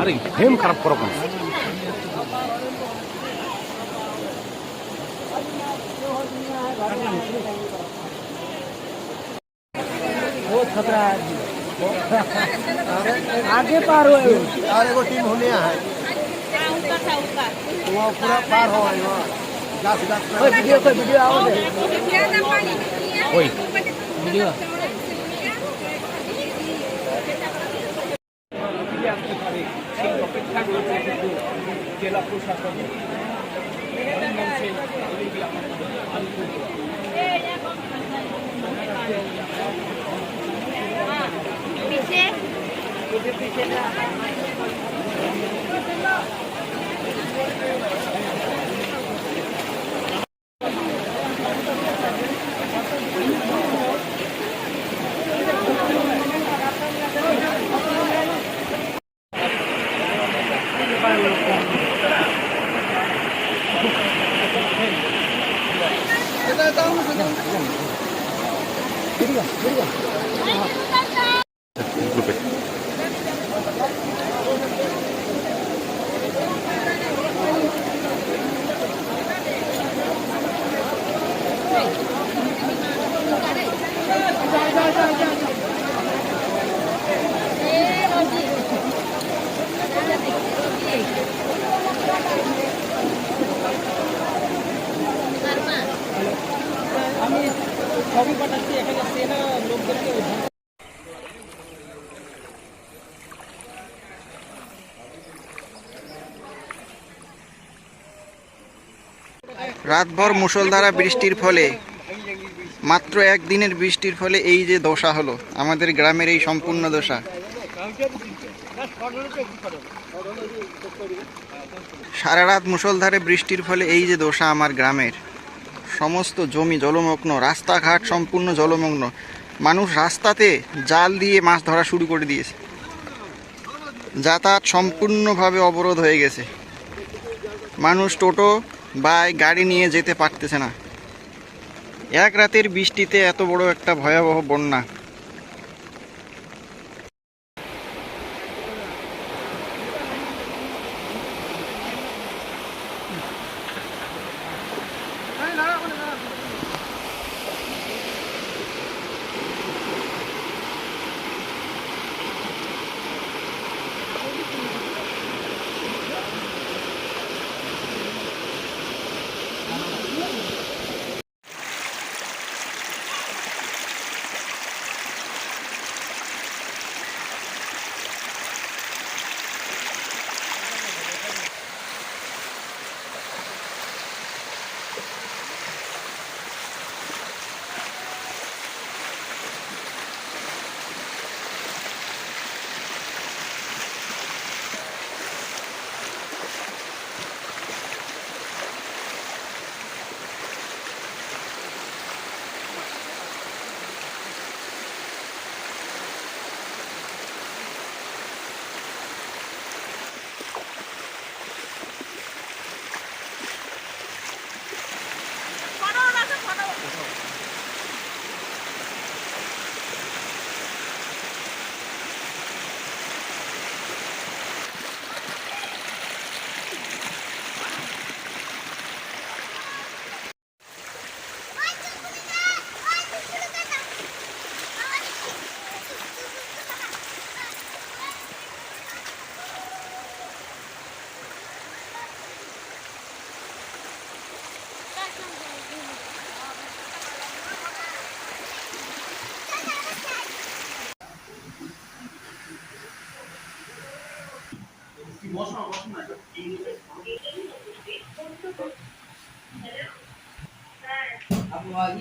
আরে ফ্রেম খারাপ করো কেন? बहुत खतरा है आगे पार हो और एगो टीम होने है वो पूरा पार हो गई वो वीडियो आओ ওই वीडियो জেলা প্রশাসন গ্রুপে আমি ছবি পাঠাচ্ছি এখানে সেনা লোকদেরকে রাতভর মুষলধারা বৃষ্টির ফলে মাত্র একদিনের বৃষ্টির ফলে এই যে দশা হলো আমাদের গ্রামের, এই সম্পূর্ণ দশা। সারা রাত মুষলধারে বৃষ্টির ফলে এই যে দশা আমার গ্রামের। সমস্ত জমি জলমগ্ন, রাস্তাঘাট সম্পূর্ণ জলমগ্ন। মানুষ রাস্তাতে জাল দিয়ে মাছ ধরা শুরু করে দিয়েছে। যাতায়াত সম্পূর্ণভাবে অবরোধ হয়ে গেছে। মানুষ টোটো বাইক গাড়ি নিয়ে যেতে পারতেছে না। এক রাতের বৃষ্টিতে এত বড় একটা ভয়াবহ বন্যা।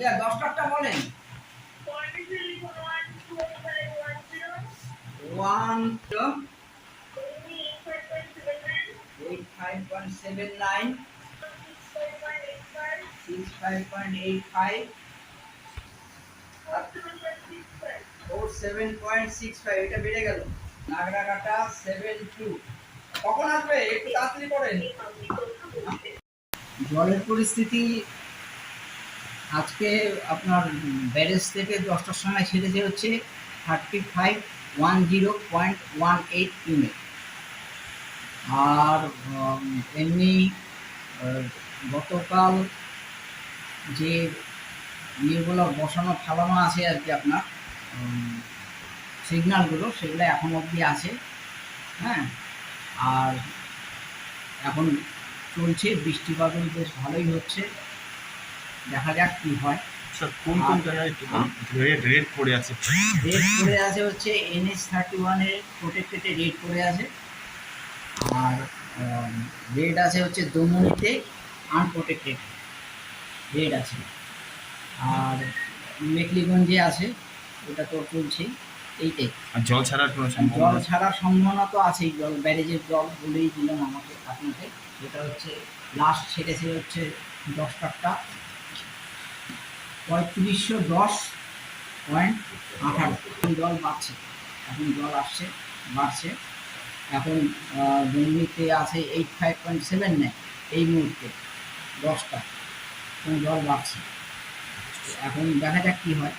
ইয়া 10 টাকা বলেন 85.79 65.85 7.65 এটা বেড়ে গেল। নাগরাকাটা 72 কখন আসবে একটু তাড়াতাড়ি করেন। জলের পরিস্থিতি আজকে আপনার ব্যারেজ থেকে 10টার সময় ছেড়েছে হচ্ছে 3510.18 ইউনিট। আর এমনি গতকাল যে ইয়েগুলো বসানো ফালানো আছে আর কি আপনার সিগন্যালগুলো, সেগুলো এখন অবধি আছে। হ্যাঁ, আর এখন চলছে, বৃষ্টি বাদল বেশ ভালোই হচ্ছে, দেখা যাক কি হয়। স্যার কোন কোন জায়গায় রেড পড়ে আছে? রেড পড়ে আছে হচ্ছে NH-31-এর প্রোটেক্টেডে রেড পড়ে আছে, আর রেড আছে হচ্ছে দমনিতে আনপ্রোটেক্টেড রেড আছে, আর মেকলিগঞ্জে আছে, ওটা তো চলছেই। এইটাই। আর জল ছাড়ার কোনো জল ছাড়ার সম্ভাবনা তো আছেই, জল ব্যারেজের জল বলেই দিলাম আপনাকে। যেটা হচ্ছে লাস্ট ছেড়েছে হচ্ছে 10টা 3510.18 জল বাড়ছে, এখন জল আসছে বাড়ছে। এখন দমনিতে আছে 85.79 এই মুহূর্তে 10টা, এখন জল বাড়ছে। এখন দেখা যাক কী হয়।